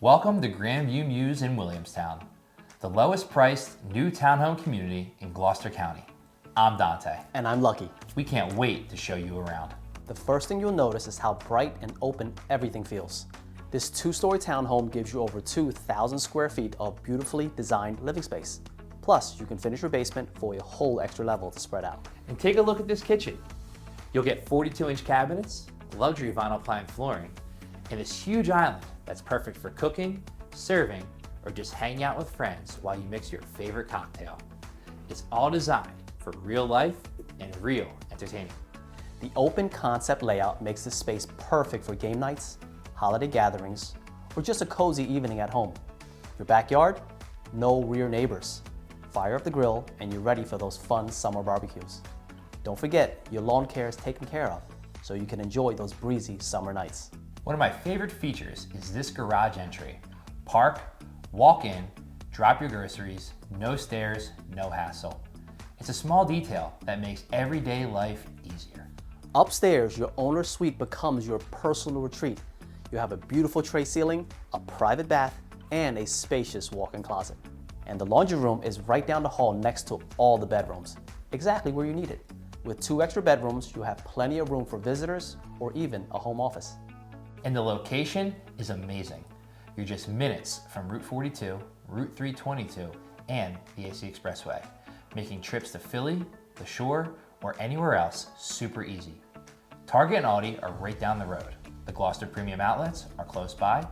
Welcome to Grandview Mews in Williamstown, the lowest priced new townhome community in Gloucester County. I'm Dante. And I'm Lucky. We can't wait to show you around. The first thing you'll notice is how bright and open everything feels. This two-story townhome gives you over 2,000 square feet of beautifully designed living space. Plus, you can finish your basement for a whole extra level to spread out. And take a look at this kitchen. You'll get 42-inch cabinets, luxury vinyl plank flooring, and this huge island that's perfect for cooking, serving, or just hanging out with friends while you mix your favorite cocktail. It's all designed for real life and real entertaining. The open concept layout makes this space perfect for game nights, holiday gatherings, or just a cozy evening at home. Your backyard? No rear neighbors. Fire up the grill and you're ready for those fun summer barbecues. Don't forget, your lawn care is taken care of, so you can enjoy those breezy summer nights. One of my favorite features is this garage entry. Park, walk in, drop your groceries, no stairs, no hassle. It's a small detail that makes everyday life easier. Upstairs, your owner's suite becomes your personal retreat. You have a beautiful tray ceiling, a private bath, and a spacious walk-in closet. And the laundry room is right down the hall next to all the bedrooms, exactly where you need it. With 2 extra bedrooms, you have plenty of room for visitors or even a home office. And the location is amazing. You're just minutes from Route 42, Route 322, and the AC Expressway, making trips to Philly, the Shore, or anywhere else super easy. Target and Aldi are right down the road. The Gloucester Premium Outlets are close by,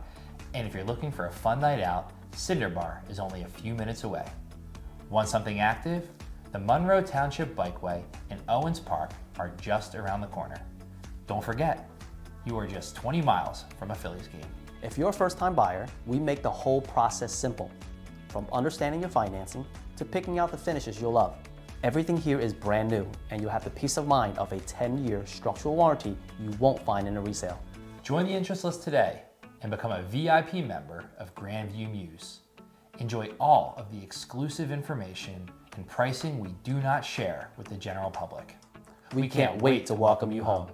and if you're looking for a fun night out, Cinder Bar is only a few minutes away. Want something active? The Monroe Township Bikeway and Owens Park are just around the corner. Don't forget, you are just 20 miles from a Phillies game. If you're a first-time buyer, we make the whole process simple. From understanding your financing to picking out the finishes you'll love. Everything here is brand new, and you'll have the peace of mind of a 10-year structural warranty you won't find in a resale. Join the interest list today and become a VIP member of Grandview Mews. Enjoy all of the exclusive information and pricing we do not share with the general public. We can't wait to welcome you home.